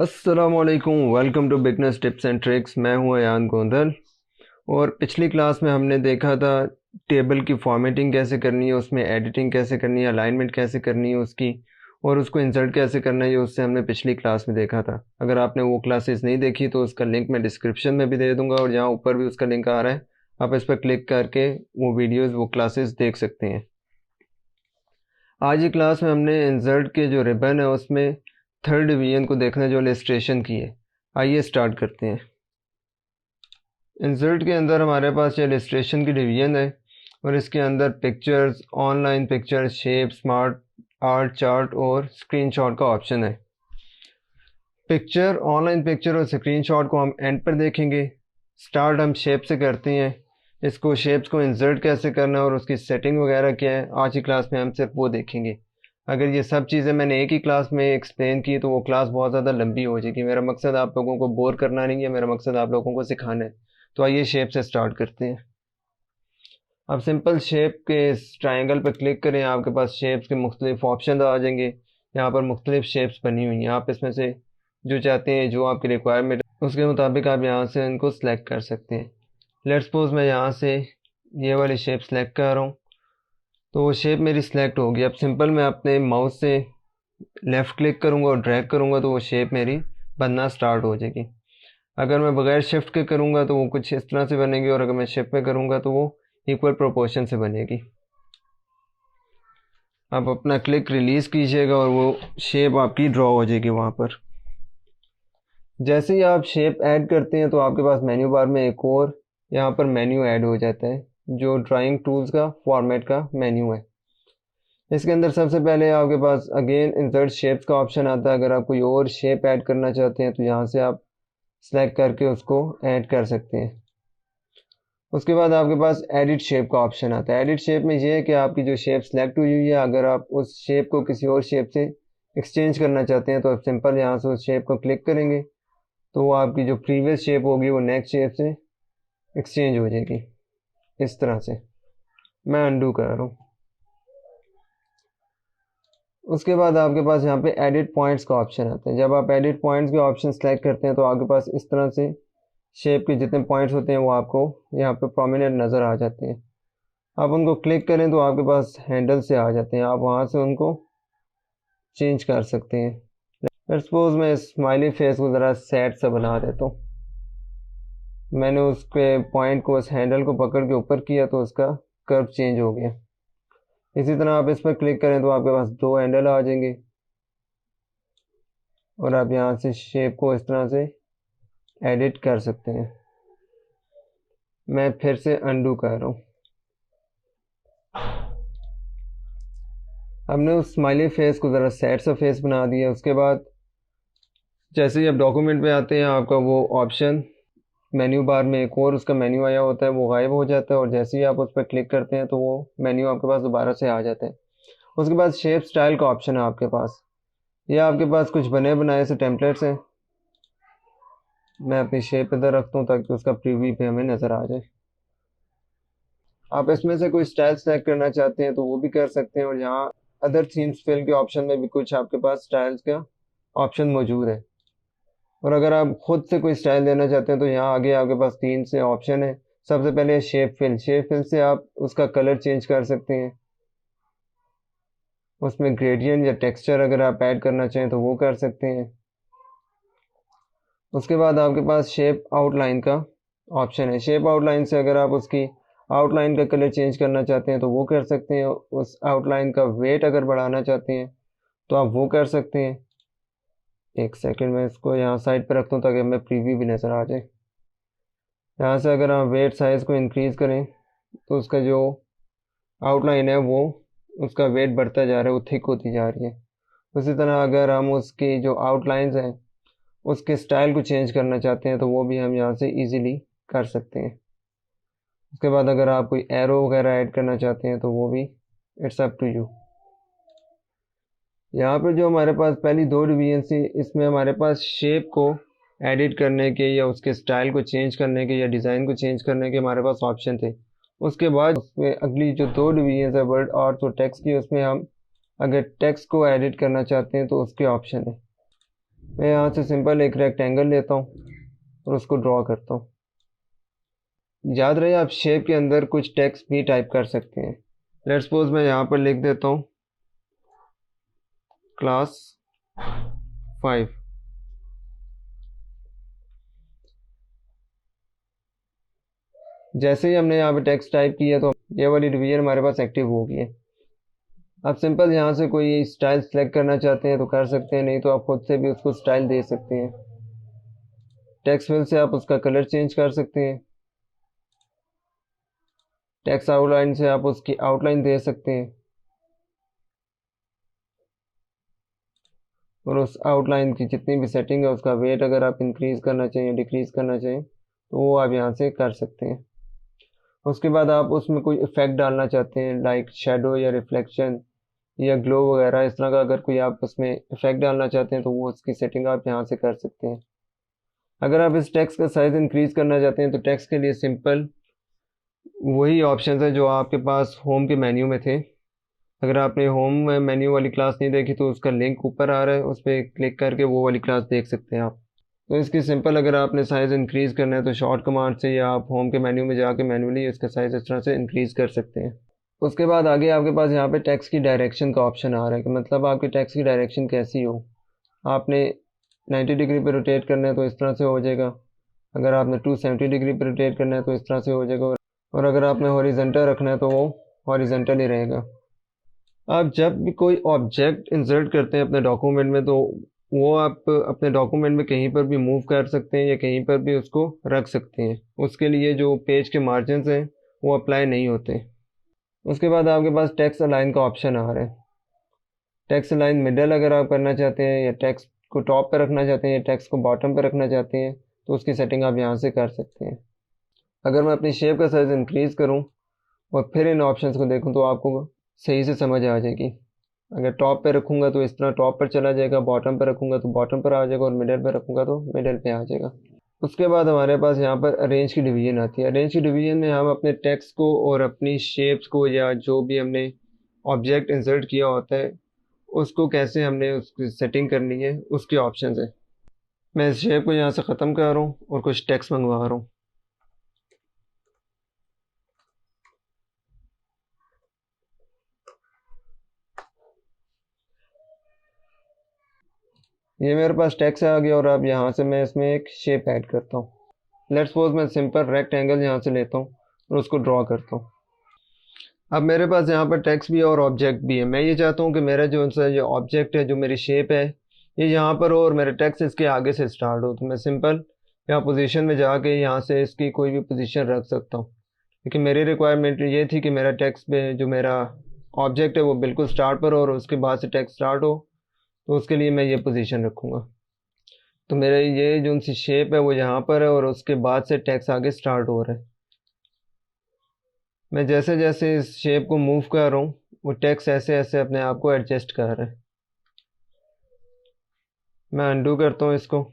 अस्सलामुअलैकुम, welcome to beginners tips and tricks. मैं हूं अयान गोंदल। और पिछली क्लास में हमने देखा था टेबल की फॉर्मेटिंग कैसे करनी है, उसमें एडिटिंग कैसे करनी है, अलाइनमेंट कैसे करनी है उसकी, और उसको इंसर्ट कैसे करना है। ये उससे हमने पिछली क्लास में देखा था। अगर आपने वो क्लासेस नहीं देखी तो उसका लिंक मैं डिस्क्रिप्शन में भी दे दूंगा, और यहाँ ऊपर भी उसका लिंक आ रहा है, आप इस पर क्लिक करके वो वीडियोज़ वो क्लासेस देख सकते हैं। आज की क्लास में हमने इंसर्ट के जो रिबन है उसमें थर्ड डिवीजन को देखना, जो इलस्ट्रेशन की है। आइए स्टार्ट करते हैं। इंसर्ट के अंदर हमारे पास ये इलस्ट्रेशन की डिवीजन है, और इसके अंदर pictures, online pictures, shape, smart art, chart और स्क्रीनशॉट का ऑप्शन है। पिक्चर, ऑनलाइन पिक्चर और स्क्रीनशॉट को हम एंड पर देखेंगे। स्टार्ट हम शेप से करते हैं। इसको शेप्स को इंसर्ट कैसे करना है और उसकी सेटिंग वगैरह क्या है, आज की क्लास में हम सिर्फ वो देखेंगे। अगर ये सब चीज़ें मैंने एक ही क्लास में एक्सप्लेन की तो वो क्लास बहुत ज़्यादा लंबी हो जाएगी। मेरा मकसद आप लोगों को बोर करना नहीं है, मेरा मकसद आप लोगों को सिखाना है। तो आइए शेप से स्टार्ट करते हैं। अब सिंपल शेप के इस ट्राइंगल पर क्लिक करें, आपके पास शेप्स के मुख्तलिफ ऑप्शन आ जाएंगे। यहाँ पर मुख्तलिफ शेप्स बनी हुई हैं, आप इसमें से जो चाहते हैं, जो आपकी रिक्वायरमेंट है उसके मुताबिक आप यहाँ से इनको सेलेक्ट कर सकते हैं। लेट्स सपोज मैं यहाँ से ये वाली शेप सेलेक्ट कर रहा हूँ, तो वो शेप मेरी सिलेक्ट होगी। अब सिंपल मैं अपने माउस से लेफ़्ट क्लिक करूँगा और ड्रैग करूँगा तो वो शेप मेरी बनना स्टार्ट हो जाएगी। अगर मैं बगैर शिफ्ट के करूँगा तो वो कुछ इस तरह से बनेगी, और अगर मैं शिफ्ट में करूँगा तो वो इक्वल प्रोपोर्शन से बनेगी। आप अपना क्लिक रिलीज़ कीजिएगा और वो शेप आपकी ड्रॉ हो जाएगी वहाँ पर। जैसे ही आप शेप ऐड करते हैं तो आपके पास मेन्यू बार में एक और यहाँ पर मेन्यू ऐड हो जाता है, जो ड्राइंग टूल्स का फॉर्मेट का मेन्यू है। इसके अंदर सबसे पहले आपके पास अगेन इंसर्ट शेप्स का ऑप्शन आता है। अगर आप कोई और शेप ऐड करना चाहते हैं तो यहाँ से आप सेलेक्ट करके उसको ऐड कर सकते हैं। उसके बाद आपके पास एडिट शेप का ऑप्शन आता है। एडिट शेप में ये है कि आपकी जो शेप सेलेक्ट हुई है, अगर आप उस शेप को किसी और शेप से एक्सचेंज करना चाहते हैं तो आप सिंपल यहाँ से उस शेप को क्लिक करेंगे तो वो आपकी जो प्रीवियस शेप होगी वो नेक्स्ट शेप से एक्सचेंज हो जाएगी इस तरह से। मैं अंडू कर रहा हूँ। उसके बाद आपके पास यहाँ पे एडिट पॉइंट्स का ऑप्शन आता है। जब आप एडिट पॉइंट्स के ऑप्शन सेलेक्ट करते हैं तो आपके पास इस तरह से शेप के जितने पॉइंट्स होते हैं वो आपको यहाँ पे प्रोमिनेंट नज़र आ जाते हैं। आप उनको क्लिक करें तो आपके पास हैंडल से आ जाते हैं, आप वहाँ से उनको चेंज कर सकते हैं। लेट्स सपोज मैं स्माइली फेस को ज़रा सैड सा बना देता हूँ। मैंने उसके पॉइंट को, उस हैंडल को पकड़ के ऊपर किया तो उसका कर्व चेंज हो गया। इसी तरह आप इस पर क्लिक करें तो आपके पास दो हैंडल आ जाएंगे, और आप यहाँ से शेप को इस तरह से एडिट कर सकते हैं। मैं फिर से अंडू कर रहा हूँ। हमने उस स्माइली फेस को ज़रा सैड सा फेस बना दिया। उसके बाद जैसे ही आप डॉक्यूमेंट पे आते हैं, आपका वो ऑप्शन मेन्यू बार में एक और उसका मेन्यू आया होता है वो गायब हो जाता है, और जैसे ही आप उस पर क्लिक करते हैं तो वो मेन्यू आपके पास दोबारा से आ जाता है। उसके बाद शेप स्टाइल का ऑप्शन है आपके पास। ये आपके पास कुछ बने बनाए से टेम्पलेट्स हैं। मैं अपनी शेप इधर रखता हूँ ताकि उसका प्रीव्यू पे हमें नज़र आ जाए। आप इसमें से कोई स्टाइल सेलेक्ट करना चाहते हैं तो वो भी कर सकते हैं, और यहाँ अदर थीम्स फिल के ऑप्शन में भी कुछ आपके पास स्टाइल्स का ऑप्शन मौजूद है। और अगर आप खुद से कोई स्टाइल देना चाहते हैं तो यहाँ आगे आपके पास तीन से ऑप्शन है। सबसे पहले शेप फिल। शेप फिल से आप उसका कलर चेंज कर सकते हैं, उसमें ग्रेडियंट या टेक्सचर अगर आप ऐड करना चाहें तो वो कर सकते हैं। उसके बाद आपके पास शेप आउटलाइन का ऑप्शन है। शेप आउटलाइन से अगर आप उसकी आउटलाइन का कलर चेंज करना चाहते हैं तो वो कर सकते हैं। उस आउटलाइन का वेट अगर बढ़ाना चाहते हैं तो आप वो कर सकते हैं। एक सेकंड में इसको यहाँ साइड पर रखता हूँ ताकि हमें प्रीव्यू भी नज़र आ जाए। यहाँ से अगर हम वेट साइज़ को इंक्रीज़ करें तो उसका जो आउटलाइन है वो, उसका वेट बढ़ता जा रहा है, वो थिक होती जा रही है। उसी तरह अगर हम उसकी जो आउटलाइंस हैं उसके स्टाइल को चेंज करना चाहते हैं तो वो भी हम यहाँ से इजीली कर सकते हैं। उसके बाद अगर आप कोई एरो वगैरह ऐड करना चाहते हैं तो वो भी इट्स अप टू यू। यहाँ पर जो हमारे पास पहली दो डिवीजन थी, इसमें हमारे पास शेप को एडिट करने के या उसके स्टाइल को चेंज करने के या डिज़ाइन को चेंज करने के हमारे पास ऑप्शन थे। उसके बाद उसमें अगली जो दो डिवीजन है वर्ड आर्ट और टेक्स्ट की, उसमें हम अगर टेक्स्ट को एडिट करना चाहते हैं तो उसके ऑप्शन है। मैं यहाँ से सिंपल एक रेक्टेंगल लेता हूँ और उसको ड्रॉ करता हूँ। याद रहे आप शेप के अंदर कुछ टेक्स्ट भी टाइप कर सकते हैं। लेट्स सपोज मैं यहाँ पर लिख देता हूँ क्लास 5। जैसे ही हमने यहाँ पे टेक्स्ट टाइप किया तो ये वाली डिवीजन हमारे पास एक्टिव हो गई है। आप सिंपल यहाँ से कोई स्टाइल सेलेक्ट करना चाहते हैं तो कर सकते हैं, नहीं तो आप खुद से भी उसको स्टाइल दे सकते हैं। टेक्स्ट फिल से आप उसका कलर चेंज कर सकते हैं। टेक्स्ट आउटलाइन से आप उसकी आउटलाइन दे सकते हैं और उस आउटलाइन की जितनी भी सेटिंग है उसका वेट अगर आप इंक्रीज़ करना चाहिए डिक्रीज़ करना चाहें तो वो आप यहाँ से कर सकते हैं। उसके बाद आप उसमें कोई इफ़ेक्ट डालना चाहते हैं लाइक शेडो या रिफ्लेक्शन या ग्लो वगैरह, इस तरह का अगर कोई आप उसमें इफ़ेक्ट डालना चाहते हैं तो वो उसकी सेटिंग आप यहाँ से कर सकते हैं। अगर आप इस टेक्स्ट का साइज़ इंक्रीज़ करना चाहते हैं तो टेक्स्ट के लिए सिंपल वही ऑप्शन है जो आपके पास होम के मेन्यू में थे। अगर आपने होम मेन्यू वाली क्लास नहीं देखी तो उसका लिंक ऊपर आ रहा है, उस पर क्लिक करके वो वाली क्लास देख सकते हैं आप। तो इसकी सिंपल अगर आपने साइज़ इंक्रीज़ करना है तो शॉर्ट कमांड से या आप होम के मेन्यू में जाके मैन्युअली इसका साइज़ इस तरह से इंक्रीज़ कर सकते हैं। उसके बाद आगे आपके पास यहाँ पे टेक्स्ट की डायरेक्शन का ऑप्शन आ रहा है कि मतलब आपके टेक्स्ट की डायरेक्शन कैसी हो। आपने 90 डिग्री पर रोटेट करना है तो इस तरह से हो जाएगा, अगर आपने 270 डिग्री पर रोटेट करना है तो इस तरह से हो जाएगा, और अगर आपने हॉरिजॉन्टल रखना है तो वो हॉरिजॉन्टल ही रहेगा। आप जब भी कोई ऑब्जेक्ट इंसर्ट करते हैं अपने डॉक्यूमेंट में तो वो आप अपने डॉक्यूमेंट में कहीं पर भी मूव कर सकते हैं या कहीं पर भी उसको रख सकते हैं। उसके लिए जो पेज के मार्जिन्स हैं वो अप्लाई नहीं होते। उसके बाद आपके पास टेक्स्ट अलाइन का ऑप्शन आ रहा है। टेक्स्ट अलाइन मिडल अगर आप करना चाहते हैं या टेक्स्ट को टॉप पर रखना चाहते हैं या टेक्स्ट को बॉटम पर रखना चाहते हैं तो उसकी सेटिंग आप यहाँ से कर सकते हैं। अगर मैं अपनी शेप का साइज़ इंक्रीज़ करूँ और फिर इन ऑप्शंस को देखूँ तो आपको सही से समझ आ जाएगी। अगर टॉप पे रखूँगा तो इस तरह टॉप पर चला जाएगा, बॉटम पर रखूँगा तो बॉटम पर आ जाएगा और मिडल पर रखूँगा तो मिडल पे आ जाएगा। उसके बाद हमारे पास यहाँ पर अरेंज की डिवीजन आती है। अरेंज की डिवीजन में हम अपने टेक्स्ट को और अपनी शेप्स को या जो भी हमने ऑब्जेक्ट इंसर्ट किया होता है उसको कैसे हमने उसकी सेटिंग करनी है उसके ऑप्शन है। मैं इस शेप को यहाँ से ख़त्म कर रहा हूँ और कुछ टेक्स्ट मंगवा रहा हूँ। ये मेरे पास टेक्स्ट आ गया और अब यहाँ से मैं इसमें एक शेप ऐड करता हूँ। लेट्स सपोज मैं सिंपल रेक्टेंगल यहाँ से लेता हूँ और उसको ड्रॉ करता हूँ। अब मेरे पास यहाँ पर टेक्स्ट भी है और ऑब्जेक्ट भी है। मैं ये चाहता हूँ कि मेरा जो सा ये ऑब्जेक्ट है जो मेरी शेप है ये यहाँ पर हो और मेरा टेक्स्ट इसके आगे से स्टार्ट हो, तो मैं सिंपल यहाँ पोजीशन में जाके यहाँ से इसकी कोई भी पोजीशन रख सकता हूँ। लेकिन मेरी रिक्वायरमेंट ये थी कि मेरा टेक्स्ट में जो मेरा ऑब्जेक्ट है वो बिल्कुल स्टार्ट पर हो और उसके बाद से टेक्स्ट स्टार्ट हो, तो उसके लिए मैं ये पोजीशन रखूँगा। तो मेरा ये जो सी शेप है वो यहाँ पर है और उसके बाद से टेक्स्ट आगे स्टार्ट हो रहा है। मैं जैसे जैसे इस शेप को मूव कर रहा हूँ वो टेक्स्ट ऐसे ऐसे अपने आप को एडजस्ट कर रहा है। मैं अनडू करता हूँ इसको।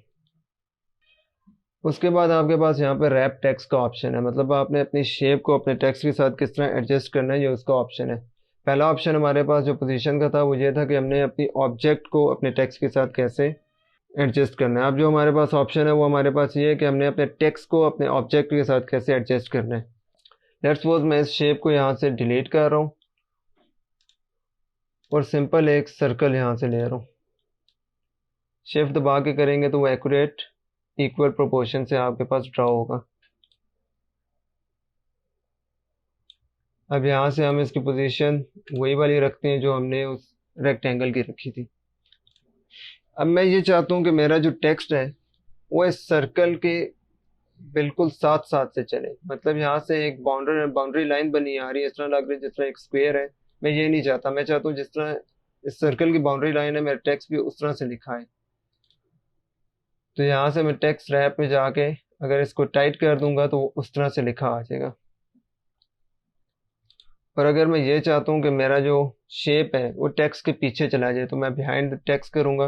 उसके बाद आपके पास यहाँ पे रैप टेक्स्ट का ऑप्शन है, मतलब आपने अपनी शेप को अपने टेक्स्ट के साथ किस तरह एडजस्ट करना है ये उसका ऑप्शन है। पहला ऑप्शन हमारे पास जो पोजीशन का था वो ये था कि हमने अपनी ऑब्जेक्ट को अपने टेक्स्ट के साथ कैसे एडजस्ट करना है। अब जो हमारे पास ऑप्शन है वो हमारे पास ये है कि हमने अपने टेक्स्ट को अपने ऑब्जेक्ट के साथ कैसे एडजस्ट करना है। लेट्स सपोज मैं इस शेप को यहाँ से डिलीट कर रहा हूँ और सिंपल एक सर्कल यहाँ से ले रहा हूँ। शिफ्ट दबा के करेंगे तो वो एक्यूरेट इक्वल प्रोपोर्शन से आपके पास ड्रॉ होगा। अब यहाँ से हम इसकी पोजीशन वही वाली रखते हैं जो हमने उस रेक्टेंगल की रखी थी। अब मैं ये चाहता हूँ कि मेरा जो टेक्स्ट है वो इस सर्कल के बिल्कुल साथ साथ से चले, मतलब यहाँ से एक बाउंड्री लाइन बनी आ रही है, इस तरह लग रही है जिस तरह एक स्क्वायर है। मैं ये नहीं चाहता, मैं चाहता हूँ जिस तरह इस सर्कल की बाउंड्री लाइन है मेरा टेक्स्ट भी उस तरह से लिखा है। तो यहाँ से मैं टेक्स्ट रैप में जाके अगर इसको टाइट कर दूंगा तो उस तरह से लिखा आ जाएगा। और अगर मैं ये चाहता हूँ कि मेरा जो शेप है वो टेक्स्ट के पीछे चला जाए तो मैं बिहाइंड द टेक्स्ट करूँगा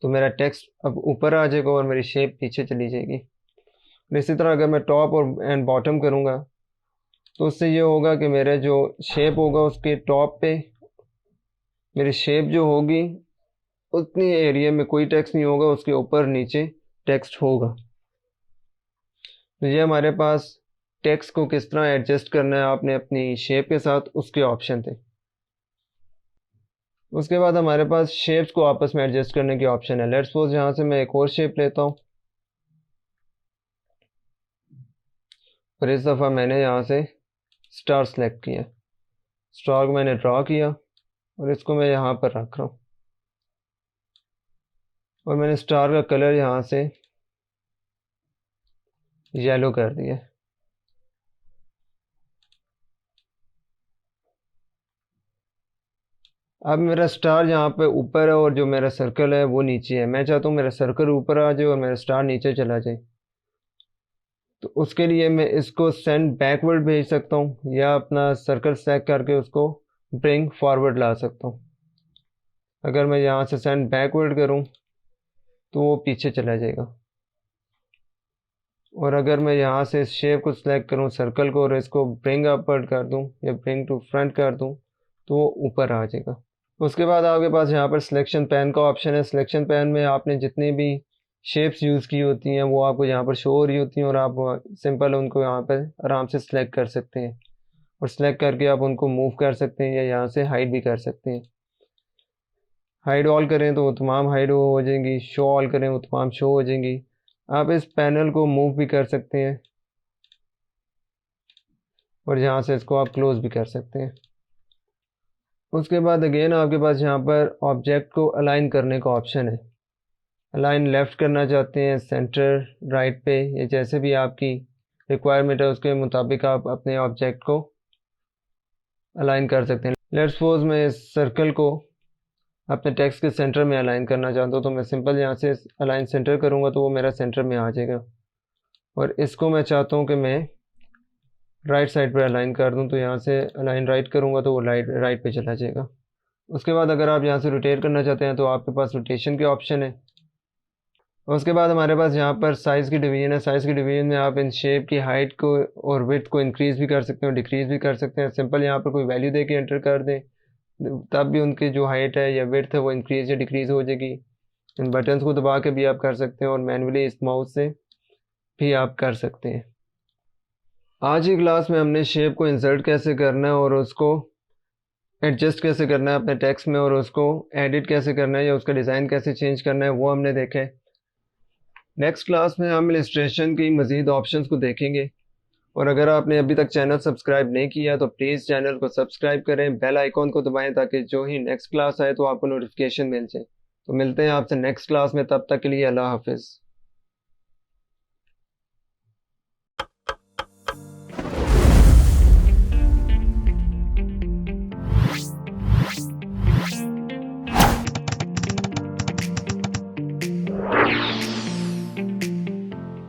तो मेरा टेक्स्ट अब ऊपर आ जाएगा और मेरी शेप पीछे चली जाएगी। इसी तरह अगर मैं टॉप और एंड बॉटम करूँगा तो उससे ये होगा कि मेरा जो शेप होगा उसके टॉप पे मेरी शेप जो होगी उतनी एरिया में कोई टेक्स्ट नहीं होगा, उसके ऊपर नीचे टेक्स्ट होगा। तो ये हमारे पास टेक्स्ट को किस तरह एडजस्ट करना है आपने अपनी शेप के साथ, उसके ऑप्शन थे। उसके बाद हमारे पास शेप्स को आपस में एडजस्ट करने की ऑप्शन है। लेट्स सपोज यहाँ से मैं एक और शेप लेता हूँ और इस दफ़ा मैंने यहाँ से स्टार सेलेक्ट किया। स्टार को मैंने ड्रा किया और इसको मैं यहाँ पर रख रहा हूँ और मैंने स्टार का कलर यहाँ से येलो कर दिया। अब मेरा स्टार यहाँ पे ऊपर है और जो मेरा सर्कल है वो नीचे है। मैं चाहता हूँ मेरा सर्कल ऊपर आ जाए और मेरा स्टार नीचे चला जाए। तो उसके लिए मैं इसको सेंड बैकवर्ड भेज सकता हूँ या अपना सर्कल सेलेक्ट करके उसको ब्रिंग फॉरवर्ड ला सकता हूँ। अगर मैं यहाँ से सेंड बैकवर्ड करूँ तो वो पीछे चला जाएगा, और अगर मैं यहाँ से इस शेप को सिलेक्ट करूँ सर्कल को और इसको ब्रिंग अपवर्ड कर दूँ या ब्रिंग टू फ्रंट कर दूँ तो वो ऊपर आ जाएगा। उसके बाद आपके पास यहाँ पर सिलेक्शन पैन का ऑप्शन है। सिलेक्शन पैन में आपने जितनी भी शेप्स यूज़ की होती हैं वो आपको यहाँ पर शो हो रही होती हैं और आप सिंपल उनको यहाँ पर आराम से सिलेक्ट कर सकते हैं और सिलेक्ट करके आप उनको मूव कर सकते हैं या यहाँ से हाइड भी कर सकते हैं। हाइड ऑल करें तो वो तमाम हाइड हो जाएंगी, शो ऑल करें वो तमाम शो हो जाएंगी। आप इस पैनल को मूव भी कर सकते हैं और यहाँ से इसको आप क्लोज भी कर सकते हैं। उसके बाद अगेन आपके पास यहाँ पर ऑब्जेक्ट को अलाइन करने का ऑप्शन है। अलाइन लेफ़्ट करना चाहते हैं, सेंटर, राइट पे, या जैसे भी आपकी रिक्वायरमेंट है उसके मुताबिक आप अपने ऑब्जेक्ट को अलाइन कर सकते हैं। लेट्स सपोज मैं इस सर्कल को अपने टेक्स्ट के सेंटर में अलाइन करना चाहता हूँ तो मैं सिंपल यहाँ से अलाइन सेंटर करूँगा तो वो मेरा सेंटर में आ जाएगा। और इसको मैं चाहता हूँ कि मैं राइट साइड पर अलाइन कर दूँ तो यहाँ से अलाइन राइट करूँगा तो वो राइट पे चला जाएगा। उसके बाद अगर आप यहाँ से रोटेट करना चाहते हैं तो आपके पास रोटेशन के ऑप्शन है। उसके बाद हमारे पास यहाँ पर साइज़ की डिवीजन है। साइज़ की डिवीजन में आप इन शेप की हाइट को और विड्थ को इंक्रीज़ भी कर सकते हैं और डिक्रीज़ भी कर सकते हैं। सिंपल यहाँ पर कोई वैल्यू दे के एंटर कर दें तब भी उनकी जो हाइट है या विड्थ है वो इंक्रीज़ या डिक्रीज़ हो जाएगी। इन बटन्स को दबा के भी आप कर सकते हैं और मैनुअली इस माउस से भी आप कर सकते हैं। आज की क्लास में हमने शेप को इंसर्ट कैसे करना है और उसको एडजस्ट कैसे करना है अपने टेक्स्ट में और उसको एडिट कैसे करना है या उसका डिज़ाइन कैसे चेंज करना है वो हमने देखा है। नेक्स्ट क्लास में हम इलस्ट्रेशन की मज़ीद ऑप्शंस को देखेंगे, और अगर आपने अभी तक चैनल सब्सक्राइब नहीं किया तो प्लीज़ चैनल को सब्सक्राइब करें, बेल आइकॉन को दबाएं ताकि जो ही नेक्स्ट क्लास आए तो आपको नोटिफिकेशन मिल जाए। तो मिलते हैं आपसे नेक्स्ट क्लास में, तब तक के लिए अल्लाह हाफिज़।